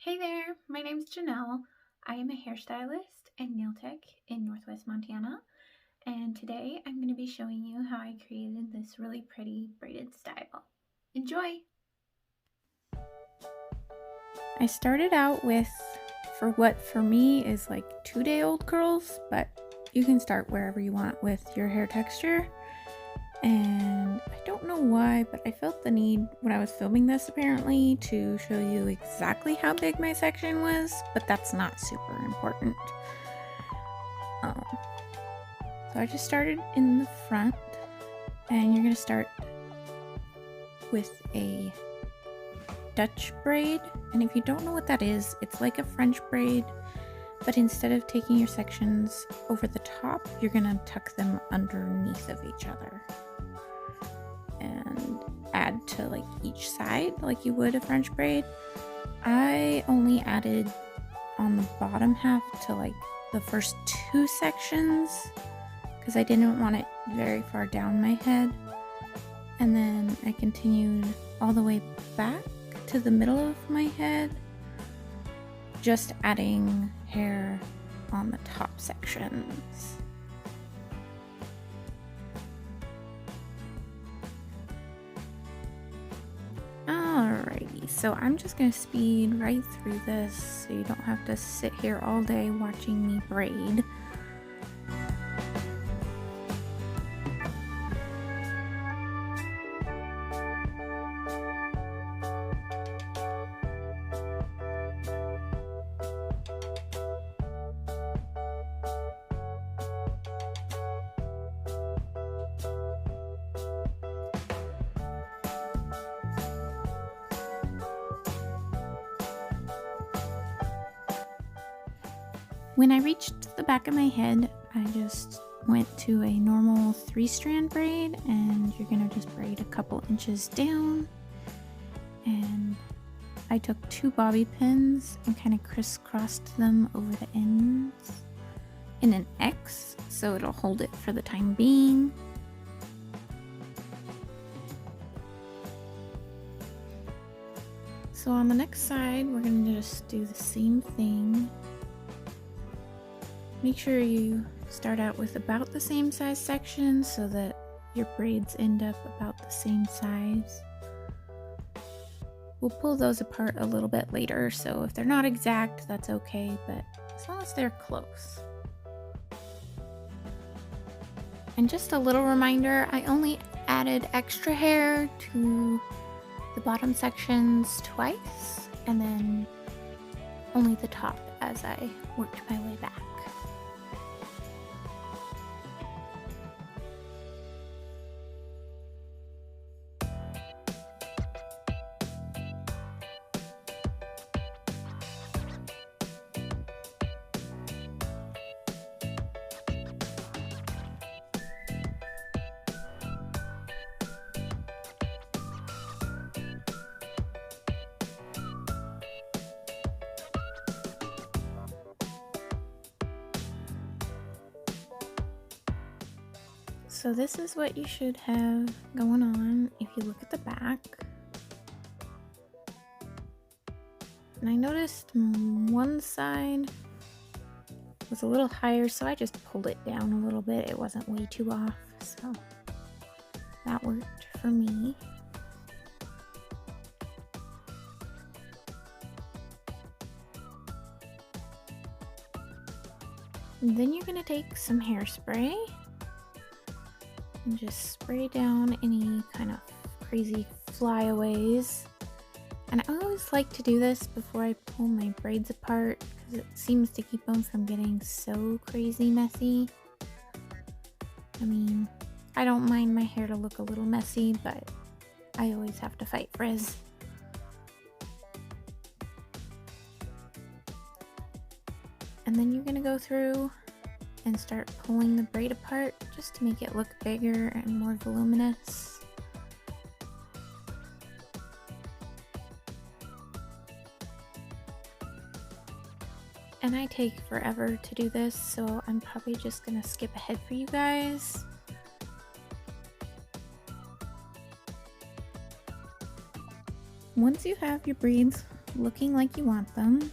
Hey there, my name's Janelle. I am a hairstylist and nail tech in Northwest Montana, and today I'm going to be showing you how I created this really pretty braided style. Enjoy! I started out with what for me is like 2-day-old curls, but you can start wherever you want with your hair texture. And I don't know why, but I felt the need when I was filming this apparently to show you exactly how big my section was, but that's not super important. So I just started in the front, and you're going to start with a Dutch braid. And if you don't know what that is, it's like a French braid, but instead of taking your sections over the top, you're going to tuck them underneath of each other and add to like each side like you would a French braid. I only added on the bottom half to like the first 2 sections because I didn't want it very far down my head, and then I continued all the way back to the middle of my head, just adding hair on the top sections. Alrighty, so I'm just going to speed right through this so you don't have to sit here all day watching me braid. When I reached the back of my head, I just went to a normal 3-strand braid, and you're gonna just braid a couple inches down. And I took 2 bobby pins and kind of crisscrossed them over the ends in an X so it'll hold it for the time being. So on the next side, we're gonna just do the same thing. Make sure you start out with about the same size section so that your braids end up about the same size. We'll pull those apart a little bit later, so if they're not exact, that's okay, but as long as they're close. And just a little reminder, I only added extra hair to the bottom sections twice, and then only the top as I worked my way back. So this is what you should have going on if you look at the back. And I noticed one side was a little higher, so I just pulled it down a little bit. It wasn't way too off, so that worked for me. And then you're gonna take some hairspray and just spray down any kind of crazy flyaways. And I always like to do this before I pull my braids apart because it seems to keep them from getting so crazy messy. I mean, I don't mind my hair to look a little messy, but I always have to fight frizz. And then you're gonna go through and start pulling the braid apart just to make it look bigger and more voluminous. And I take forever to do this, so I'm probably just gonna skip ahead for you guys. Once you have your braids looking like you want them,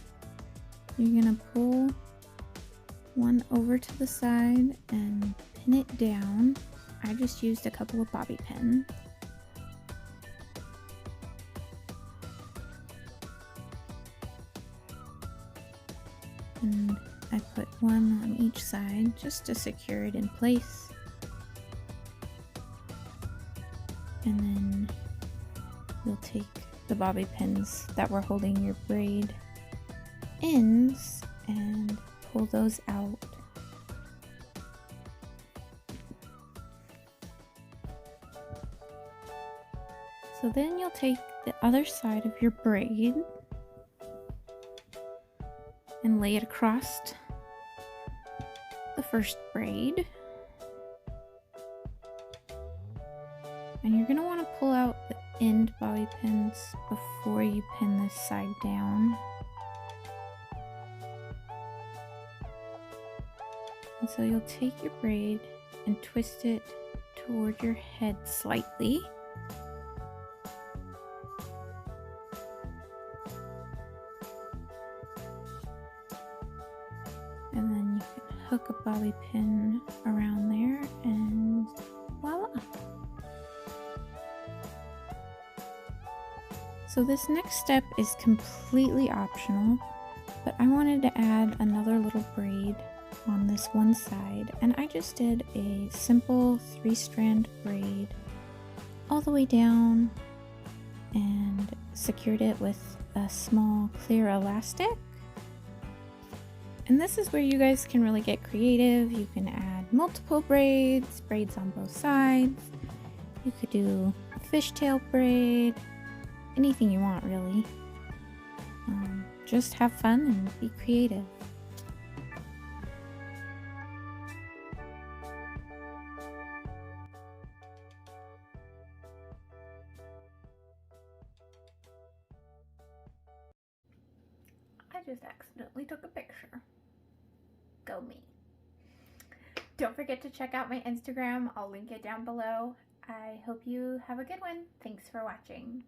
you're gonna pull one over to the side and pin it down. I just used a couple of bobby pins. And I put one on each side just to secure it in place. And then you'll take the bobby pins that were holding your braid ends and pull those out. So then you'll take the other side of your braid and lay it across the first braid. And you're going to want to pull out the end bobby pins before you pin this side down. And so you'll take your braid and twist it toward your head slightly. And then you can hook a bobby pin around there and voila! So this next step is completely optional, but I wanted to add another little braid on this one side, and I just did a simple 3-strand braid all the way down and secured it with a small clear elastic. And this is where you guys can really get creative. You can add multiple braids on both sides. You could do a fishtail braid, anything you want really. Just have fun and be creative. I just accidentally took a picture. Go me. Don't forget to check out my Instagram. I'll link it down below. I hope you have a good one. Thanks for watching.